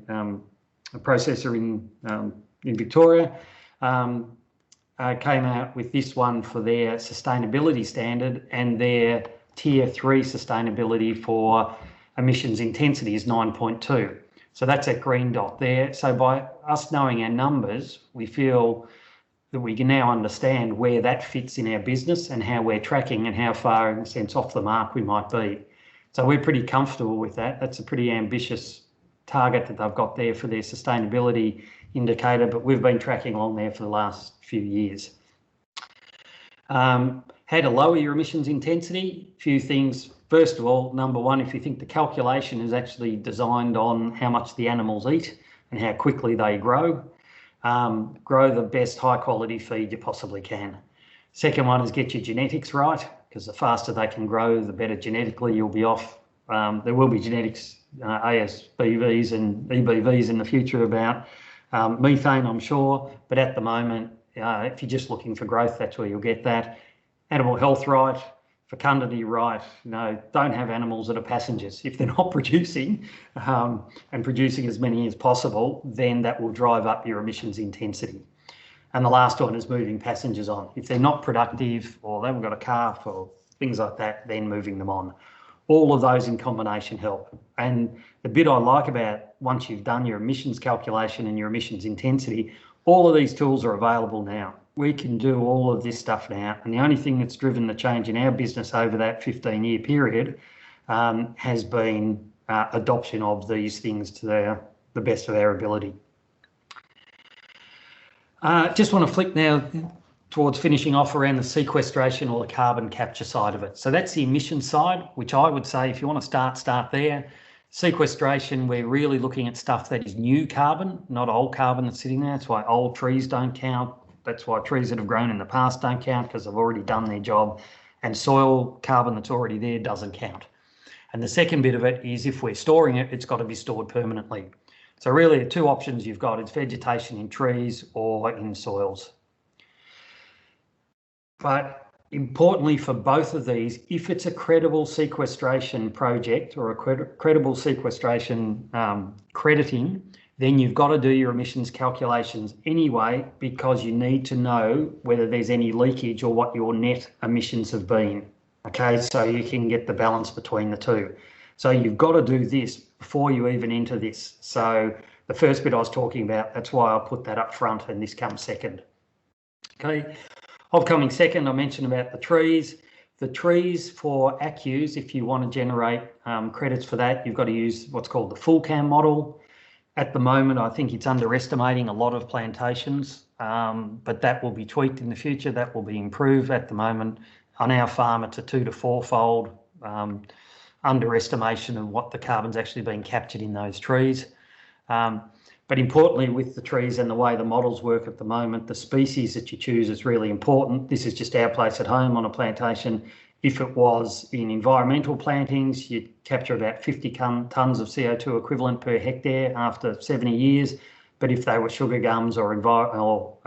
Speaker 2: processor in Victoria, came out with this one for their sustainability standard, and their tier 3 sustainability for emissions intensity is 9.2. So that's that green dot there. So by us knowing our numbers, we feel that we can now understand where that fits in our business and how we're tracking and how far, in a sense, off the mark we might be. So we're pretty comfortable with that. That's a pretty ambitious target that they've got there for their sustainability indicator, but we've been tracking along there for the last few years. How to lower your emissions intensity? A few things. First of all, number one, if you think the calculation is actually designed on how much the animals eat and how quickly they grow, grow the best high quality feed you possibly can. Second one is get your genetics right, because the faster they can grow, the better genetically you'll be off. There will be genetics, ASBVs and EBVs in the future about methane, I'm sure, but at the moment, if you're just looking for growth, that's where you'll get that. Animal health right, fecundity right. Don't have animals that are passengers. If they're not producing and producing as many as possible, then that will drive up your emissions intensity. And the last one is moving passengers on. If they're not productive or they haven't got a calf or things like that, then moving them on. All of those in combination help. And the bit I like about once you've done your emissions calculation and your emissions intensity, all of these tools are available now. We can do all of this stuff now. And the only thing that's driven the change in our business over that 15-year period has been adoption of these things to the best of our ability. Just want to flick now towards finishing off around the sequestration or the carbon capture side of it. So that's the emissions side, which I would say if you want to start there. Sequestration, we're really looking at stuff that is new carbon, not old carbon that's sitting there. That's why old trees don't count. That's why trees that have grown in the past don't count, because they've already done their job, and soil carbon that's already there doesn't count. And the second bit of it is if we're storing it, it's got to be stored permanently. So really the two options you've got, it's vegetation in trees or in soils. But importantly for both of these, if it's a credible sequestration project or a credible sequestration crediting, then you've got to do your emissions calculations anyway, because you need to know whether there's any leakage or what your net emissions have been. Okay, so you can get the balance between the two. So you've got to do this before you even enter this. So the first bit I was talking about, that's why I put that up front, and this comes second. Okay, upcoming second, I mentioned about the trees. The trees for ACCUs, if you want to generate credits for that, you've got to use what's called the FullCAM model. At the moment, I think it's underestimating a lot of plantations, but that will be tweaked in the future. That will be improved. At the moment, on our farm, it's a 2 to 4-fold underestimation of what the carbon's actually being captured in those trees. But importantly, with the trees and the way the models work at the moment, the species that you choose is really important. This is just our place at home on a plantation. If it was in environmental plantings, you'd capture about 50 tonnes of CO2 equivalent per hectare after 70 years. But if they were sugar gums or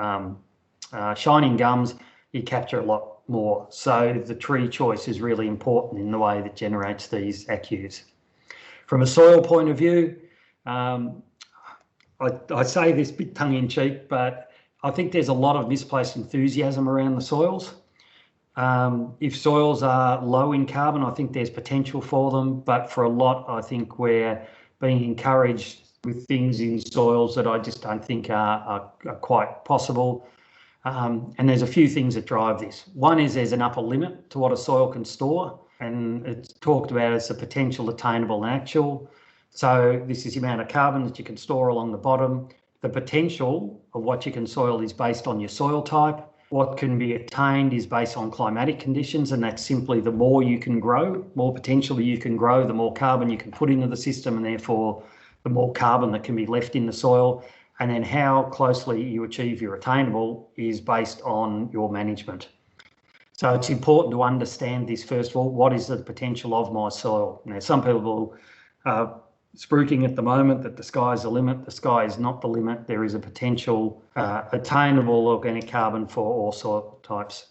Speaker 2: shining gums, you capture a lot more. So the tree choice is really important in the way that generates these ACCUs. From a soil point of view, I say this a bit tongue-in-cheek, but I think there's a lot of misplaced enthusiasm around the soils. If soils are low in carbon, I think there's potential for them, but for a lot, I think we're being encouraged with things in soils that I just don't think are quite possible. And there's a few things that drive this. One is there's an upper limit to what a soil can store, and it's talked about as the potential attainable and actual. So this is the amount of carbon that you can store along the bottom. The potential of what you can soil is based on your soil type. What can be attained is based on climatic conditions, and that's simply the more you can grow, more potentially you can grow, the more carbon you can put into the system, and therefore the more carbon that can be left in the soil. And then how closely you achieve your attainable is based on your management. So it's important to understand this first of all. What is the potential of my soil? Now, some people are spruiking at the moment that the sky is the limit. The sky is not the limit. There is a potential attainable organic carbon for all soil types.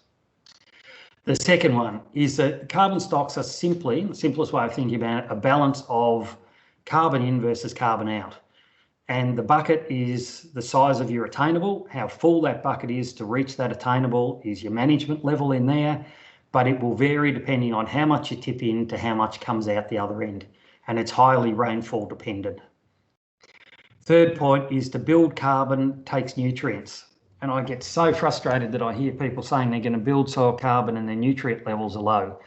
Speaker 2: The second one is that carbon stocks are simply, the simplest way of thinking about it, a balance of carbon in versus carbon out. And the bucket is the size of your attainable. How full that bucket is to reach that attainable is your management level in there, but it will vary depending on how much you tip in to how much comes out the other end. And it's highly rainfall dependent. Third point is to build carbon takes nutrients. And I get so frustrated that I hear people saying they're going to build soil carbon and their nutrient levels are low.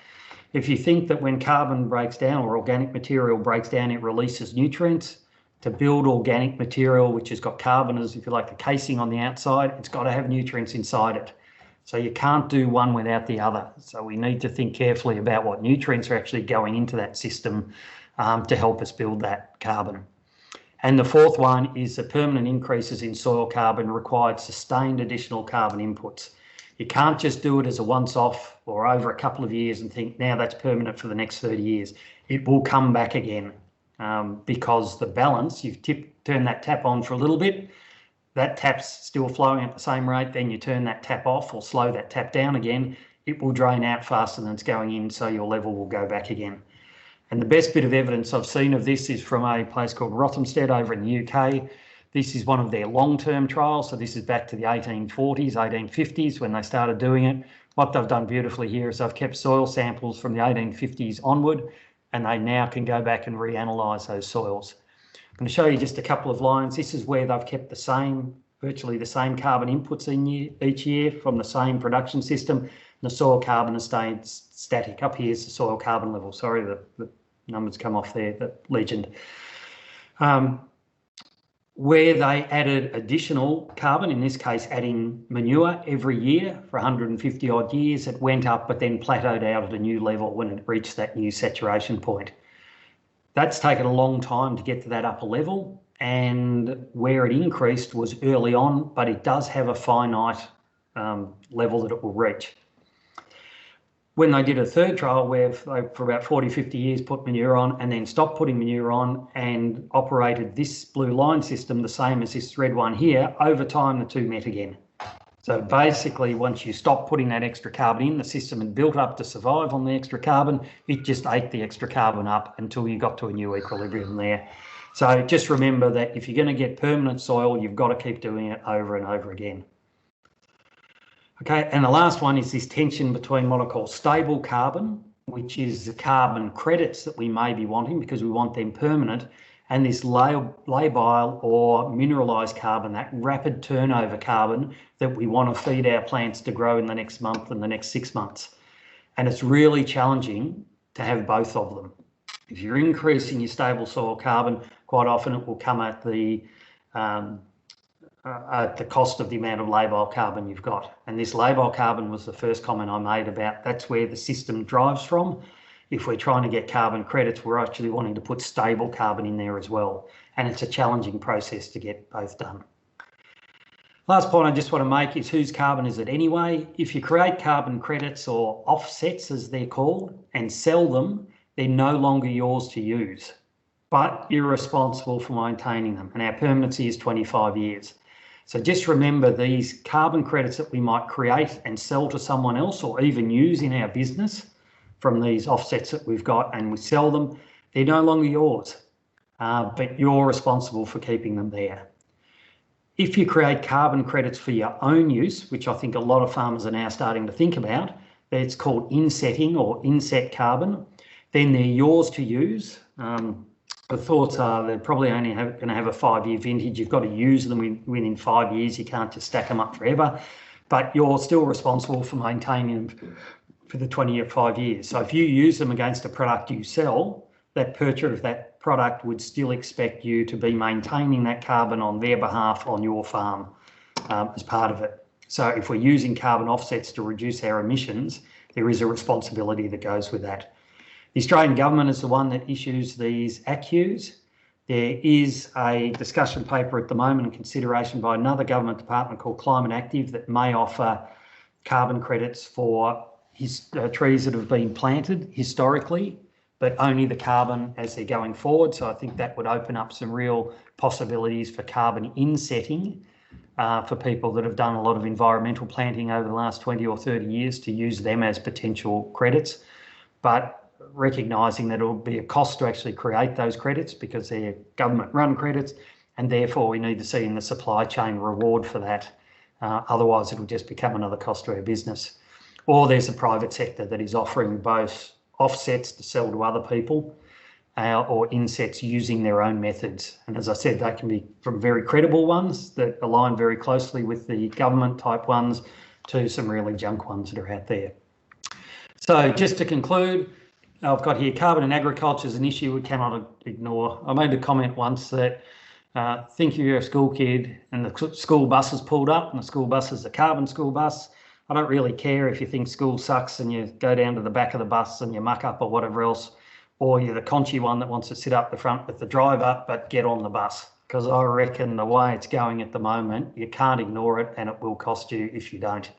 Speaker 2: If you think that when carbon breaks down or organic material breaks down, it releases nutrients, to build organic material, which has got carbon as, if you like, the casing on the outside, it's got to have nutrients inside it. So you can't do one without the other. So we need to think carefully about what nutrients are actually going into that system to help us build that carbon. And the fourth one is the permanent increases in soil carbon required sustained additional carbon inputs. You can't just do it as a once-off or over a couple of years and think, now that's permanent for the next 30 years. It will come back again. Because the balance, you've turned that tap on for a little bit, that tap's still flowing at the same rate, then you turn that tap off or slow that tap down again, it will drain out faster than it's going in, so your level will go back again. And the best bit of evidence I've seen of this is from a place called Rothamsted over in the UK. This is one of their long-term trials, so this is back to the 1840s, 1850s when they started doing it. What they've done beautifully here is they've kept soil samples from the 1850s onward, and they now can go back and reanalyse those soils. I'm going to show you just a couple of lines. This is where they've kept the same, virtually the same carbon inputs in each year from the same production system. And the soil carbon has stayed static. Up here is the soil carbon level. Sorry, the numbers come off there, the legend. Where they added additional carbon, in this case adding manure every year for 150 odd years, it went up but then plateaued out at a new level when it reached that new saturation point. That's taken a long time to get to that upper level, and where it increased was early on, but it does have a finite level that it will reach. When they did a third trial where they, for about 40, 50 years, put manure on and then stopped putting manure on and operated this blue line system the same as this red one here, over time the two met again. So basically, once you stop putting that extra carbon in, the system had built up to survive on the extra carbon, it just ate the extra carbon up until you got to a new equilibrium there. So just remember that if you're going to get permanent soil, you've got to keep doing it over and over again. Okay, and the last one is this tension between what I call stable carbon, which is the carbon credits that we may be wanting because we want them permanent, and this labile or mineralised carbon, that rapid turnover carbon that we want to feed our plants to grow in the next month and the next 6 months. And it's really challenging to have both of them. If you're increasing your stable soil carbon, quite often it will come at the cost of the amount of labile carbon you've got. And this labile carbon was the first comment I made about that's where the system drives from. If we're trying to get carbon credits, we're actually wanting to put stable carbon in there as well. And it's a challenging process to get both done. Last point I just want to make is whose carbon is it anyway? If you create carbon credits or offsets as they're called and sell them, they're no longer yours to use, but you're responsible for maintaining them. And our permanency is 25 years. So just remember these carbon credits that we might create and sell to someone else or even use in our business from these offsets that we've got and we sell them, they're no longer yours, but you're responsible for keeping them there. If you create carbon credits for your own use, which I think a lot of farmers are now starting to think about, it's called insetting or inset carbon, then they're yours to use. The thoughts are they're probably only going to have a 5-year vintage. You've got to use them within 5 years. You can't just stack them up forever, but you're still responsible for maintaining them for the 25 years. So if you use them against a product you sell, that purchaser of that product would still expect you to be maintaining that carbon on their behalf on your farm as part of it. So if we're using carbon offsets to reduce our emissions, there is a responsibility that goes with that. The Australian government is the one that issues these ACCUs. There is a discussion paper at the moment in consideration by another government department called Climate Active that may offer carbon credits for trees that have been planted historically, but only the carbon as they're going forward. So I think that would open up some real possibilities for carbon insetting for people that have done a lot of environmental planting over the last 20 or 30 years to use them as potential credits. But recognising that it will be a cost to actually create those credits because they're government-run credits, and therefore we need to see in the supply chain reward for that. Otherwise, it'll just become another cost to our business. Or there's a private sector that is offering both offsets to sell to other people or insets using their own methods. And as I said, they can be from very credible ones that align very closely with the government type ones to some really junk ones that are out there. So just to conclude, I've got here carbon in agriculture is an issue we cannot ignore. I made a comment once that think if you're a school kid and the school bus is pulled up and the school bus is a carbon school bus. I don't really care if you think school sucks and you go down to the back of the bus and you muck up or whatever else, or you're the conchy one that wants to sit up the front with the driver, but get on the bus. Because I reckon the way it's going at the moment, you can't ignore it and it will cost you if you don't.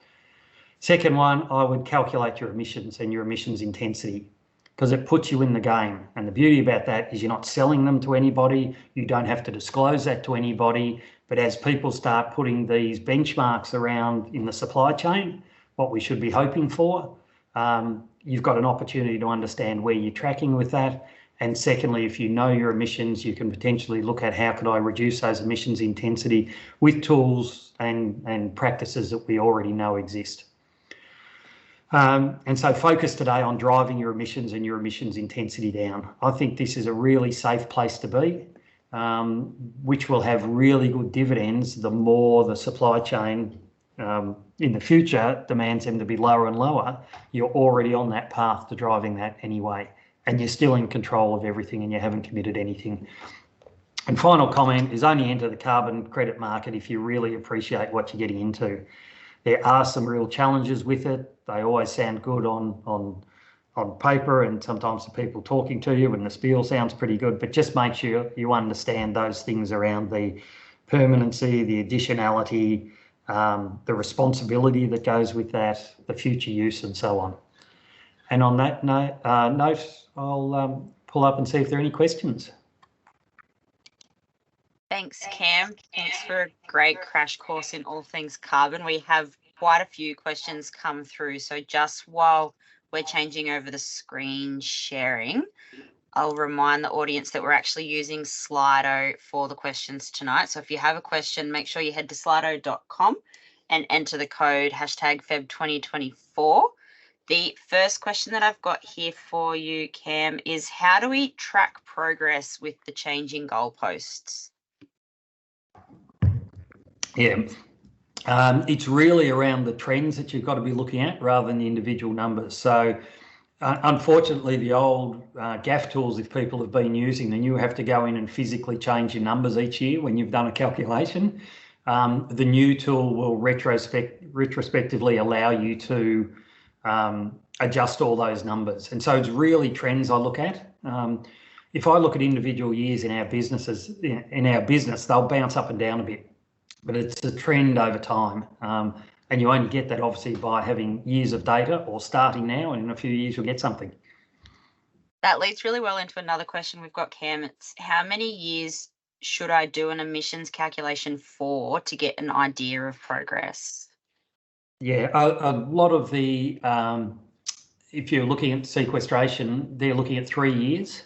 Speaker 2: Second one, I would calculate your emissions and your emissions intensity because it puts you in the game. And the beauty about that is you're not selling them to anybody. You don't have to disclose that to anybody. But as people start putting these benchmarks around in the supply chain, what we should be hoping for, you've got an opportunity to understand where you're tracking with that. And secondly, if you know your emissions, you can potentially look at how could I reduce those emissions intensity with tools and practices that we already know exist. And so focus today on driving your emissions and your emissions intensity down. I think this is a really safe place to be. Which will have really good dividends the more the supply chain in the future demands them to be lower and lower. You're already on that path to driving that anyway, and you're still in control of everything and you haven't committed anything. And final comment is only enter the carbon credit market if you really appreciate what you're getting into. There are some real challenges with it. They always sound good on paper and sometimes the people talking to you and the spiel sounds pretty good, but just make sure you understand those things around the permanency, the additionality, the responsibility that goes with that, the future use and so on. And on that note, I'll pull up and see if there are any questions.
Speaker 1: Thanks, Cam. Thanks for a great crash course in all things carbon. We have quite a few questions come through, so just while we're changing over the screen sharing, I'll remind the audience that we're actually using Slido for the questions tonight. So if you have a question, make sure you head to slido.com and enter the code #Feb2024. The first question that I've got here for you, Cam, is how do we track progress with the changing goalposts?
Speaker 2: Yeah. It's really around the trends that you've got to be looking at rather than the individual numbers. So unfortunately, the old GAF tools, if people have been using them, you have to go in and physically change your numbers each year when you've done a calculation. The new tool will retrospectively allow you to adjust all those numbers. And so it's really trends I look at. If I look at individual years in our business, they'll bounce up and down a bit. but it's a trend over time. And you only get that obviously by having years of data or starting now, and in a few years you'll get something.
Speaker 1: That leads really well into another question we've got, Cam. It's how many years should I do an emissions calculation for to get an idea of progress?
Speaker 2: Yeah, a lot of the, if you're looking at sequestration, they're looking at 3 years.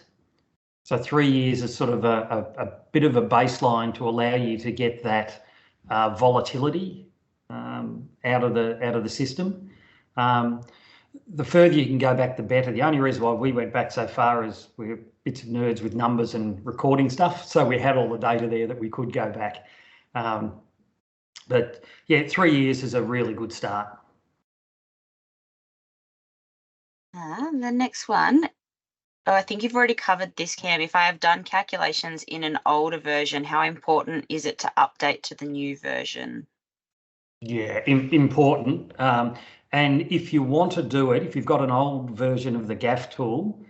Speaker 2: So 3 years is sort of a bit of a baseline to allow you to get that volatility out of the system. The further you can go back, the better. The only reason why we went back so far is we're bits of nerds with numbers and recording stuff. So we had all the data there that we could go back. But yeah, 3 years is a really good start.
Speaker 1: The next one. Oh, I think you've already covered this, Cam. If I have done calculations in an older version, how important is it to update to the new version?
Speaker 2: Yeah, important. And if you want to do it, if you've got an old version of the GAF tool,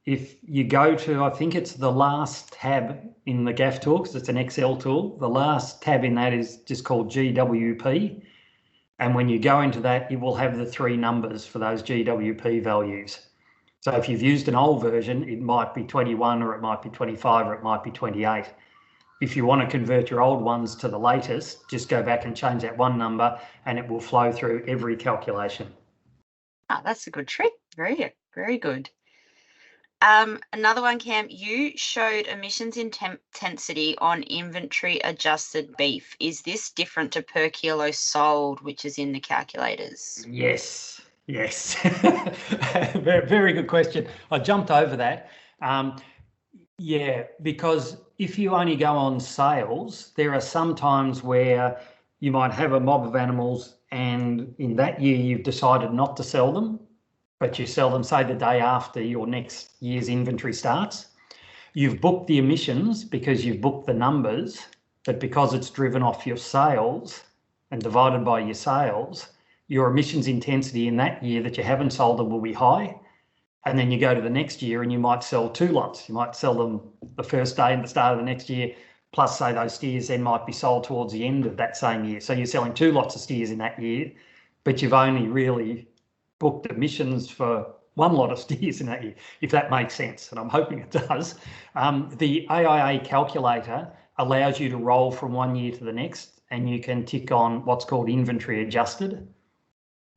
Speaker 2: if you go to, I think it's the last tab in the GAF tool, because it's an Excel tool, the last tab in that is just called GWP. And when you go into that, it will have the 3 numbers for those GWP values. So if you've used an old version, it might be 21 or it might be 25 or it might be 28. If you want to convert your old ones to the latest, just go back and change that one number and it will flow through every calculation.
Speaker 1: Ah, that's a good trick. Very, very good. Another one, Cam, you showed emissions intensity on inventory adjusted beef. Is this different to per kilo sold, which is in the calculators?
Speaker 2: Yes. Very good question. I jumped over that. Yeah, because if you only go on sales, there are some times where you might have a mob of animals and in that year you've decided not to sell them, but you sell them, say, the day after your next year's inventory starts. You've booked the emissions because you've booked the numbers, but because it's driven off your sales and divided by your sales, your emissions intensity in that year that you haven't sold them will be high. And then you go to the next year and you might sell 2 lots. You might sell them the first day and the start of the next year, plus say those steers then might be sold towards the end of that same year. So you're selling 2 lots of steers in that year, but you've only really booked emissions for 1 lot of steers in that year, if that makes sense, and I'm hoping it does. The AIA calculator allows you to roll from 1 year to the next, and you can tick on what's called inventory adjusted,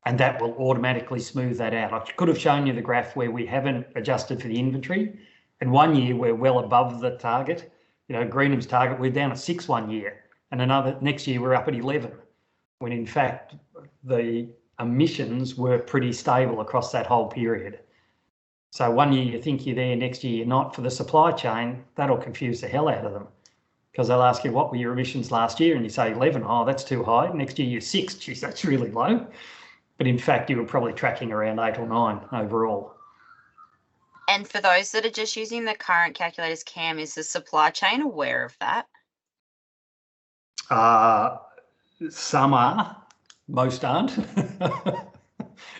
Speaker 2: and that will automatically smooth that out. I could have shown you the graph where we haven't adjusted for the inventory, and 1 year we're well above the target. You know, Greenham's target, we're down at 6 1 year, and next year we're up at 11, when in fact the emissions were pretty stable across that whole period. So 1 year you think you're there, next year you're not. For the supply chain, that'll confuse the hell out of them, because they'll ask you, what were your emissions last year? And you say 11, oh, that's too high. Next year you're 6, geez, that's really low. But in fact, you were probably tracking around 8 or 9 overall.
Speaker 1: And for those that are just using the current calculators, Cam, is the supply chain aware of that?
Speaker 2: Some are, most aren't.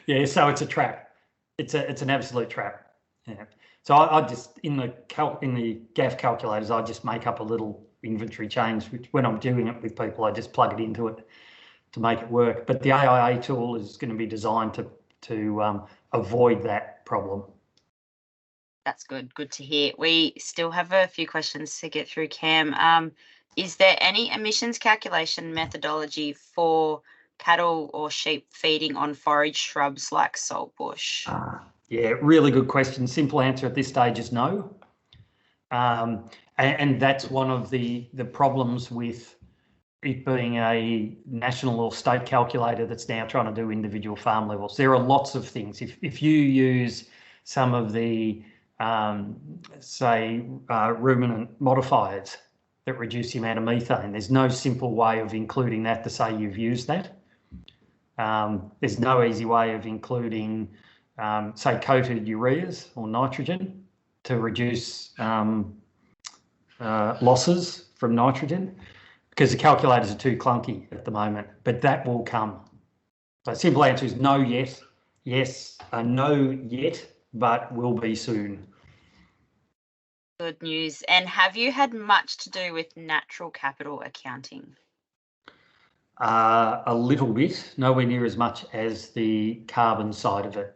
Speaker 2: Yeah, so it's a trap. It's an absolute trap. Yeah. So I just in the GAF calculators, I just make up a little inventory change, which when I'm doing it with people, I just plug it into it to make it work. But the AIA tool is going to be designed to avoid that problem.
Speaker 1: That's good. Good to hear. We still have a few questions to get through, Cam. Is there any emissions calculation methodology for cattle or sheep feeding on forage shrubs like saltbush?
Speaker 2: Yeah, really good question. Simple answer at this stage is no. And that's one of the problems with it being a national or state calculator that's now trying to do individual farm levels. There are lots of things. If you use some of the, ruminant modifiers that reduce the amount of methane, there's no simple way of including that to say you've used that. There's no easy way of including, say, coated ureas or nitrogen to reduce losses from nitrogen, because the calculators are too clunky at the moment, but that will come. So simple answer is no yet. Yes, no yet, but will be soon.
Speaker 1: Good news. And have you had much to do with natural capital accounting?
Speaker 2: A little bit, nowhere near as much as the carbon side of it.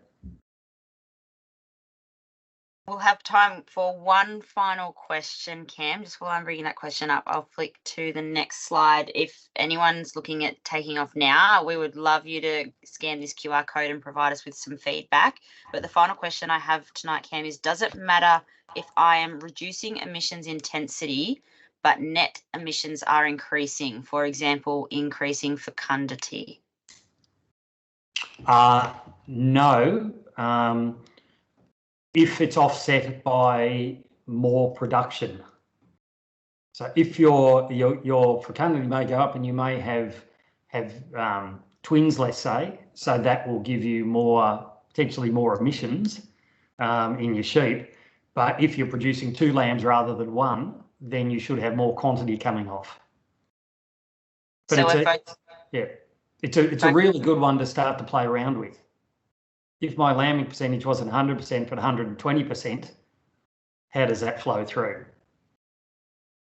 Speaker 1: We'll have time for one final question, Cam. Just while I'm bringing that question up, I'll flick to the next slide. If anyone's looking at taking off now, we would love you to scan this QR code and provide us with some feedback. But the final question I have tonight, Cam, is does it matter if I am reducing emissions intensity, but net emissions are increasing, for example, increasing fecundity?
Speaker 2: No. If it's offset by more production. So if your fecundity may go up and you may have twins, let's say, so that will give you potentially more emissions in your sheep. But if you're producing 2 lambs rather than 1, then you should have more quantity coming off. But
Speaker 1: So
Speaker 2: it's a really good one to start to play around with. If my lambing percentage wasn't 100% but 120%, how does that flow through?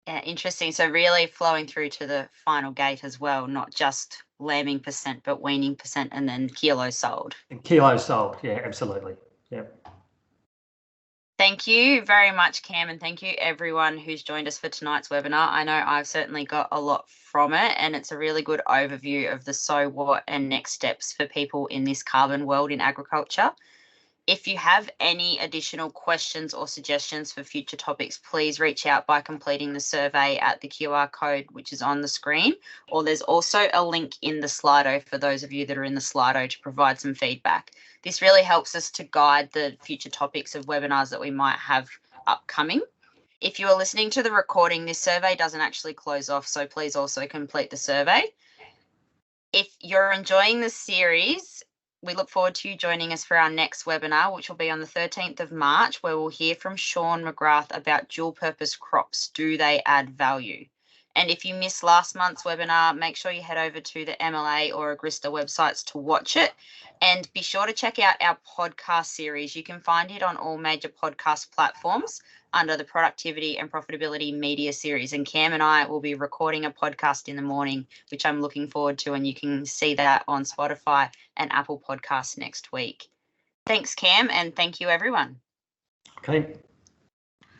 Speaker 1: Yeah, interesting. So really flowing through to the final gate as well, not just lambing percent, but weaning percent and then kilos sold.
Speaker 2: Kilos sold, yeah, absolutely. Yeah.
Speaker 1: Thank you very much, Cam, and thank you everyone who's joined us for tonight's webinar. I know I've certainly got a lot from it, and it's a really good overview of the so what and next steps for people in this carbon world in agriculture. If you have any additional questions or suggestions for future topics, please reach out by completing the survey at the QR code, which is on the screen, or there's also a link in the Slido for those of you that are in the Slido to provide some feedback. This really helps us to guide the future topics of webinars that we might have upcoming. If you are listening to the recording, this survey doesn't actually close off, so please also complete the survey. If you're enjoying the series, we look forward to you joining us for our next webinar, which will be on the 13th of March, where we'll hear from Sean McGrath about dual purpose crops. Do they add value? And if you missed last month's webinar, make sure you head over to the MLA or Agrista websites to watch it. And be sure to check out our podcast series. You can find it on all major podcast platforms under the Productivity and Profitability Media Series. And Cam and I will be recording a podcast in the morning, which I'm looking forward to. And you can see that on Spotify and Apple Podcasts next week. Thanks, Cam, and thank you, everyone.
Speaker 2: Okay.